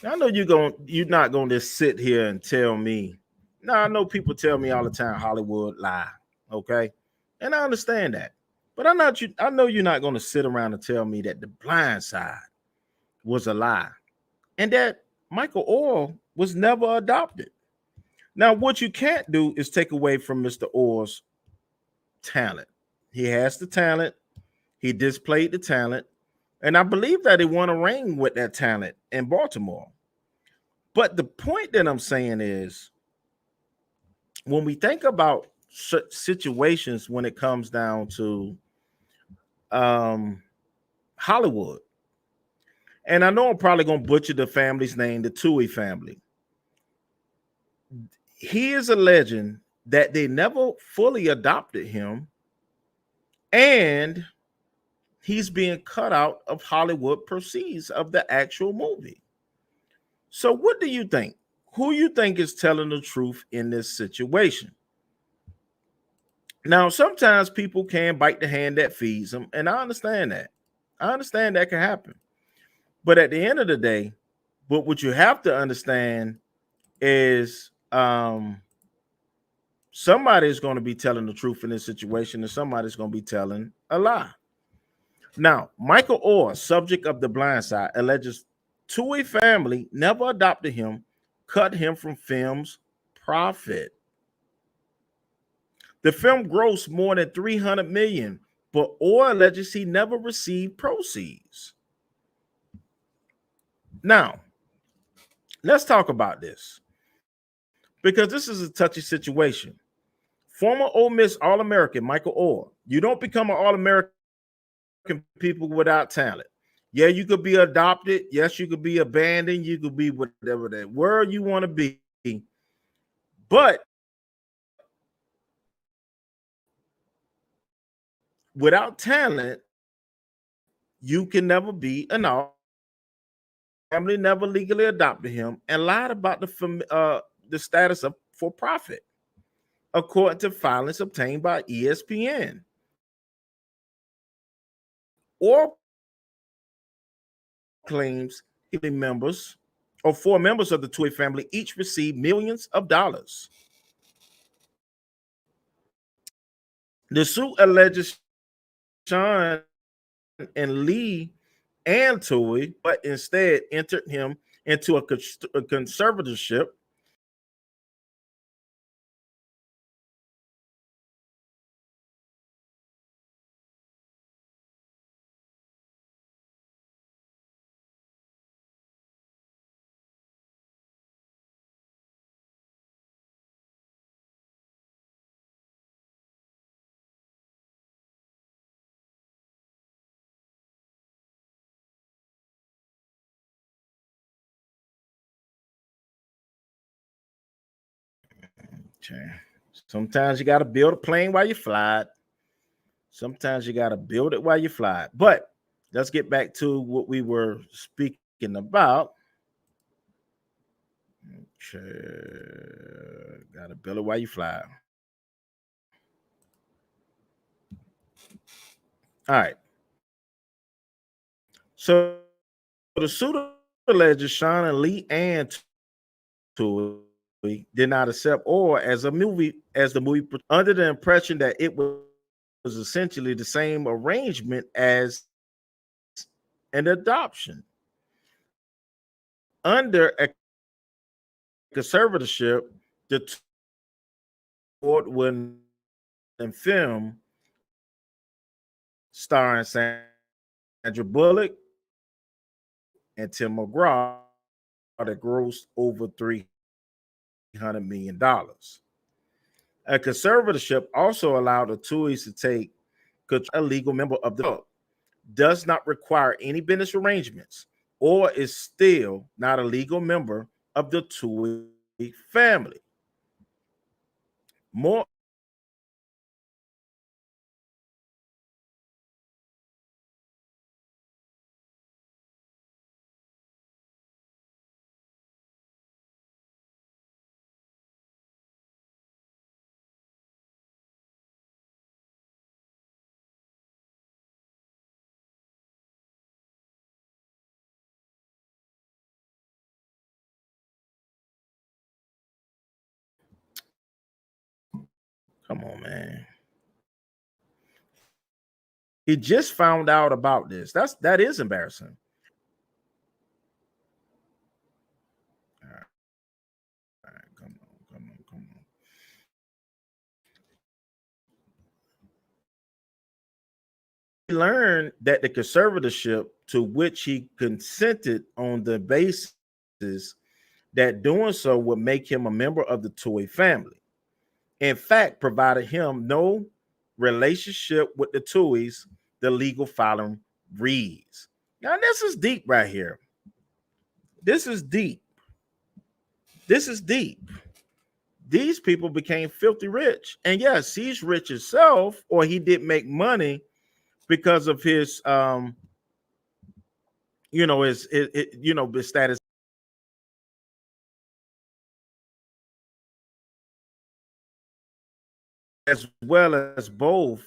I know you're not gonna just sit here and tell me. Now I know people tell me all the time Hollywood lie. Okay. And I understand that. But I know you're not gonna sit around and tell me that the blind side was a lie and that Michael Orr was never adopted. Now, what you can't do is take away from Mr. Orr's talent. He has the talent, he displayed the talent, and I believe that he won a ring with that talent in Baltimore. But the point that I'm saying is when we think about situations when it comes down to um, Hollywood, and I know I'm probably going to butcher the family's name, the Tuohy family. He is alleging that they never fully adopted him and he's being cut out of Hollywood proceeds of the actual movie. So what do you think? Who you think is telling the truth in this situation? Now, sometimes people can bite the hand that feeds them, and I understand that. I understand that can happen. But at the end of the day, but what you have to understand is somebody's going to be telling the truth in this situation, and somebody's going to be telling a lie. Now, Michael Orr, subject of The Blind Side, alleges Tuohy family never adopted him, cut him from film's profit. The film grossed more than 300 million, but Orr alleges he never received proceeds. Now, let's talk about this because this is a touchy situation. Former Ole Miss All-American Michael Orr, you don't become an All-American people without talent. Yeah, you could be adopted. Yes, you could be abandoned. You could be whatever that word you want to be. But without talent, you can never be an all. Family never legally adopted him and lied about the status of for profit, according to filings obtained by ESPN. Or claims members or four members of the Tuohy family each received millions of dollars. The suit alleges Sean and Leigh and Tuohy, but instead entered him into a conservatorship. Sometimes you got to build a plane while you fly it. Sometimes you got to build it while you fly it. But let's get back to what we were speaking about. Got to build it while you fly. All right. So the suit alleges Sean and Leigh and did not accept or as the movie under the impression that it was essentially the same arrangement as an adoption. Under a conservatorship, the award-winning film starring Sandra Bullock and Tim McGraw that grossed over $300 million. A conservatorship also allowed the Tuohys to take a legal member of the club, does not require any business arrangements, or is still not a legal member of the Tuohy family. More Come on, man. He just found out about this. That is embarrassing. All right, all right, come on. He learned that the conservatorship to which he consented on the basis that doing so would make him a member of the Tuohy family. In fact, provided him no relationship with the Tuohys, the legal filing reads. Now, this is deep right here. This is deep. This is deep. These people became filthy rich. And yes, he's rich himself, or he did make money because of his his status, as well as both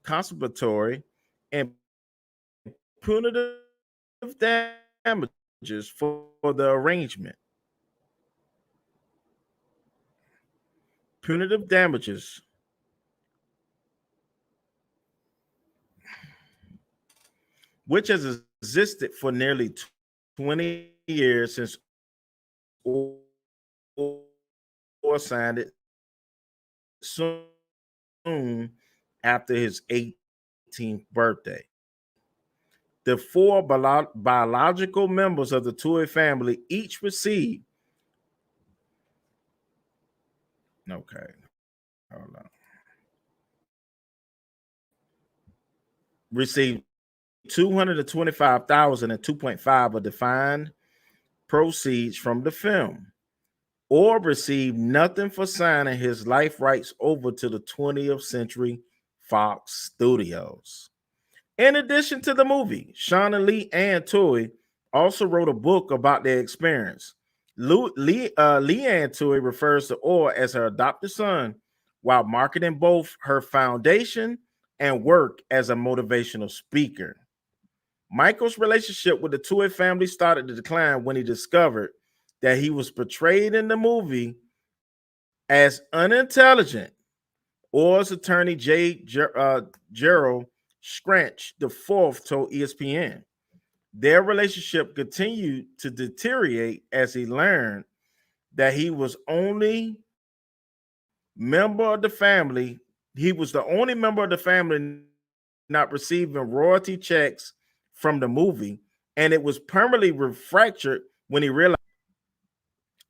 conservatory and punitive damages for the arrangement. Punitive damages, which has existed for nearly 20 years since Oher signed it soon after his 18th birthday. The four biological members of the Tuohy family each received, okay, hold on, received 225,000 and 2.5 of defined proceeds from the film, or received nothing for signing his life rights over to the 20th Century Fox Studios. In addition to the movie, Sean and Leigh Ann Tuohy also wrote a book about their experience. Leigh Ann Tuohy refers to Oher as her adopted son while marketing both her foundation and work as a motivational speaker. Michael's relationship with the Tuohy family started to decline when he discovered that he was portrayed in the movie as unintelligent. Oher's attorney, Gerald Scranch IV, told ESPN. Their relationship continued to deteriorate as he learned that he was only member of the family. He was the only member of the family not receiving royalty checks from the movie, and it was permanently fractured when he realized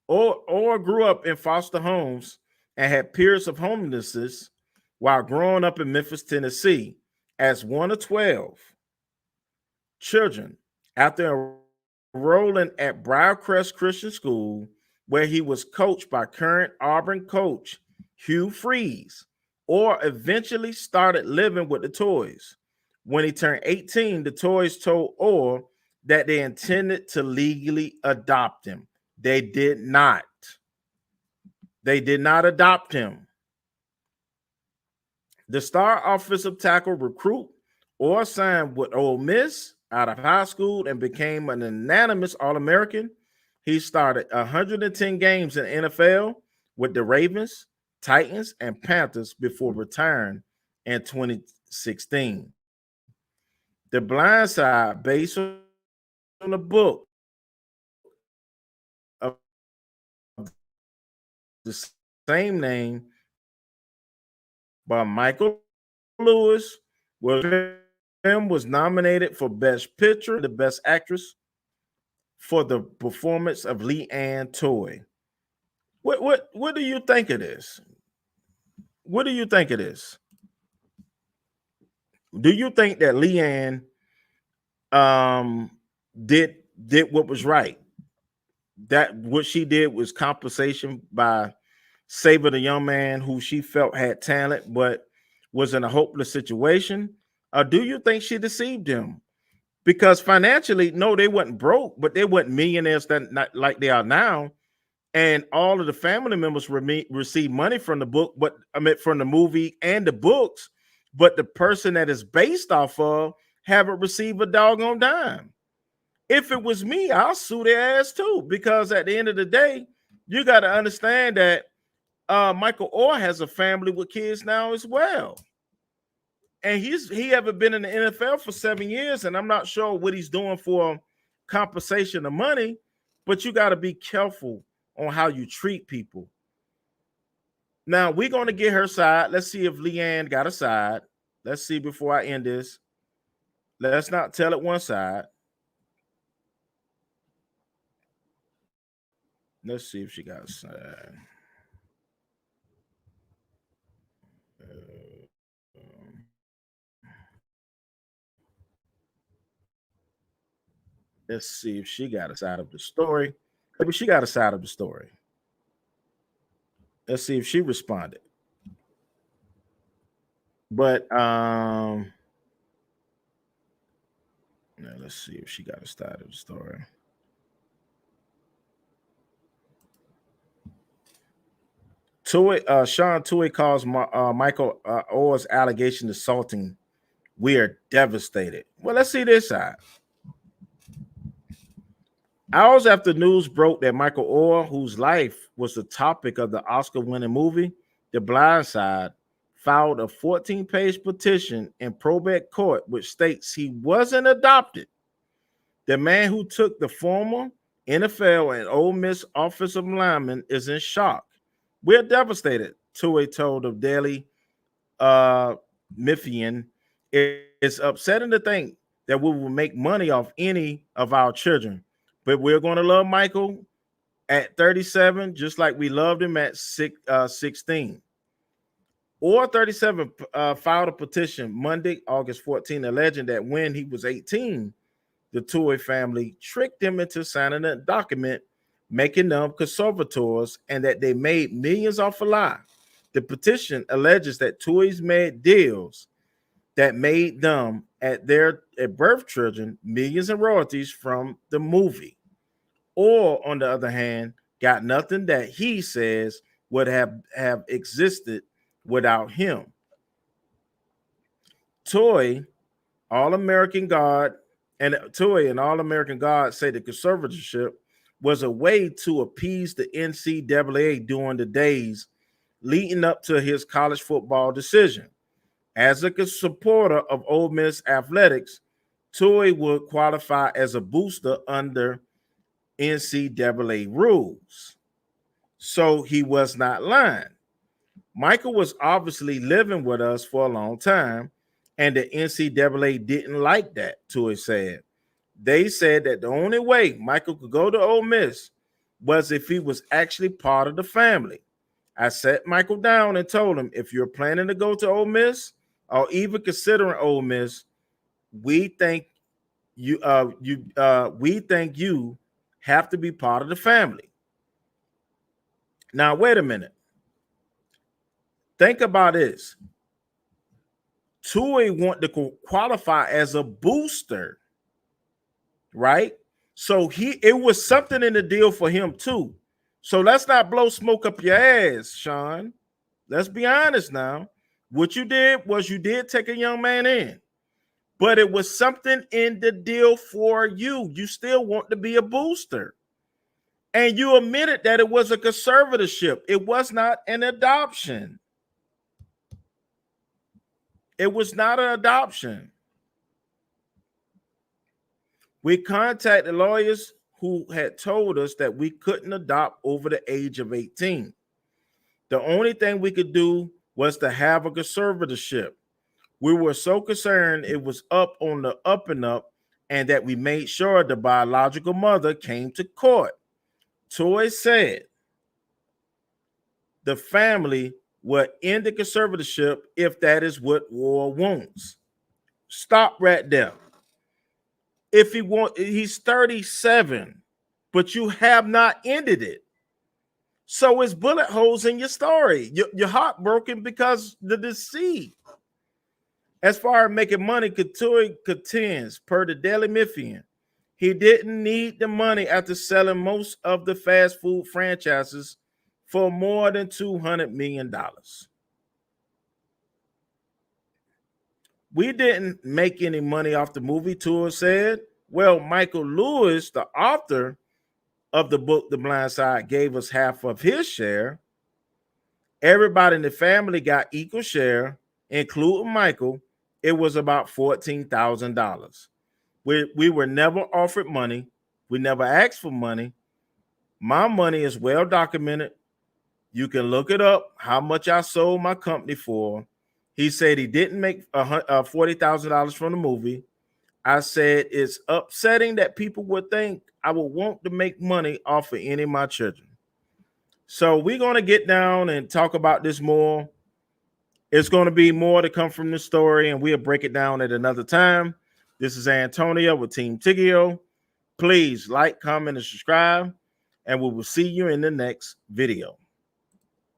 Oher grew up in foster homes and had periods of homelessness while growing up in Memphis, Tennessee, as one of 12 children. After enrolling at Briarcrest Christian School, where he was coached by current Auburn coach Hugh Freeze, Oher eventually started living with the Tuohys. When he turned 18, the Tuohys told Oher that they intended to legally adopt him. They did not. They did not adopt him. The star offensive tackle recruit Oher signed with Ole Miss out of high school and became an unanimous All-American. He started 110 games in NFL with the Ravens, Titans, and Panthers before retiring in 2016. The Blindside, based on the book of the same name by Michael Lewis, was nominated for Best Picture and the Best Actress for the performance of Leigh Ann Tuohy. What do you think of this? What do you think of this? Do you think that Leigh Ann did what was right? That what she did was compensation by saving a young man who she felt had talent but was in a hopeless situation? Or do you think she deceived him? Because financially, no, they wasn't broke, but they weren't millionaires that not like they are now. And all of the family members receive money from the book, but I mean from the movie and the books, but the person that is based off of haven't received a doggone dime. If it was me, I'll sue their ass too, because at the end of the day, you got to understand that Michael Oher has a family with kids now as well. And he haven't been in the NFL for 7 years, and I'm not sure what he's doing for compensation of money, but you got to be careful on how you treat people. Now, we're going to get her side. Let's see if Leanne got a side. Let's see before I end this. Let's not tell it one side. Let's see if she got a side. Let's see if she got a side of the story. Maybe she got a side of the story. Let's see if she responded. But now let's see if she got a side of the story. Sean Tuohy calls Michael Oher's allegation assaulting. We are devastated. Well, let's see this side. Hours after news broke that Michael Oher, whose life was the topic of the Oscar-winning movie The Blindside, filed a 14-page petition in probate court which states he wasn't adopted. The man who took the former NFL and Ole Miss offensive lineman is in shock. We're devastated, Tuohy told the Daily Memphian. It's upsetting to think that we will make money off any of our children, but we're going to love Michael at 37, just like we loved him at 16. Or 37 filed a petition Monday, August 14, alleging that when he was 18, the Tuohy family tricked him into signing a document making them conservators and that they made millions off a lie. The petition alleges that Tuohys made deals that made them at birth children millions in royalties from the movie, or on the other hand, got nothing that he says would have existed without him. Tuohy, All-American God, and Tuohy and All-American God say the conservatorship was a way to appease the NCAA during the days leading up to his college football decision. As a supporter of Ole Miss athletics, Tuohy would qualify as a booster under NCAA rules. So he was not lying. Michael was obviously living with us for a long time, and the NCAA didn't like that, Tuohy said. They said that the only way Michael could go to Ole Miss was if he was actually part of the family. I sat Michael down and told him, if you're planning to go to Ole Miss or even considering Ole Miss, we think you have to be part of the family. Now, wait a minute. Think about this. Tuohy wanted to qualify as a booster, right? So it was something in the deal for him too. So let's not blow smoke up your ass, Sean. Let's be honest now. What you did was you did take a young man in, but it was something in the deal for you. You still want to be a booster. And you admitted that it was a conservatorship. It was not an adoption. It was not an adoption. We contacted lawyers who had told us that we couldn't adopt over the age of 18. The only thing we could do was to have a conservatorship. We were so concerned it was up on the up and up, and that we made sure the biological mother came to court. Tuohy said the family would end the conservatorship if that is what war wants. Stop right there. If he's 37, but you have not ended it. So it's bullet holes in your story. You're heartbroken because the deceit. As far as making money, Tuohy contends, per the Daily Memphian, he didn't need the money after selling most of the fast food franchises for more than $200 million. We didn't make any money off the movie, Tuohy said. Well, Michael Lewis, the author of the book The Blind Side, gave us half of his share. Everybody in the family got equal share, including Michael. It was about $14,000. We were never offered money. We never asked for money. My money is well documented. You can look it up, how much I sold my company for. He said he didn't make $40,000 from the movie. I said it's upsetting that people would think I would want to make money off of any of my children. So we're going to get down and talk about this more. It's going to be more to come from the story, and we'll break it down at another time. This is Antonio with Team Tiggio. Please like, comment, and subscribe, and we will see you in the next video.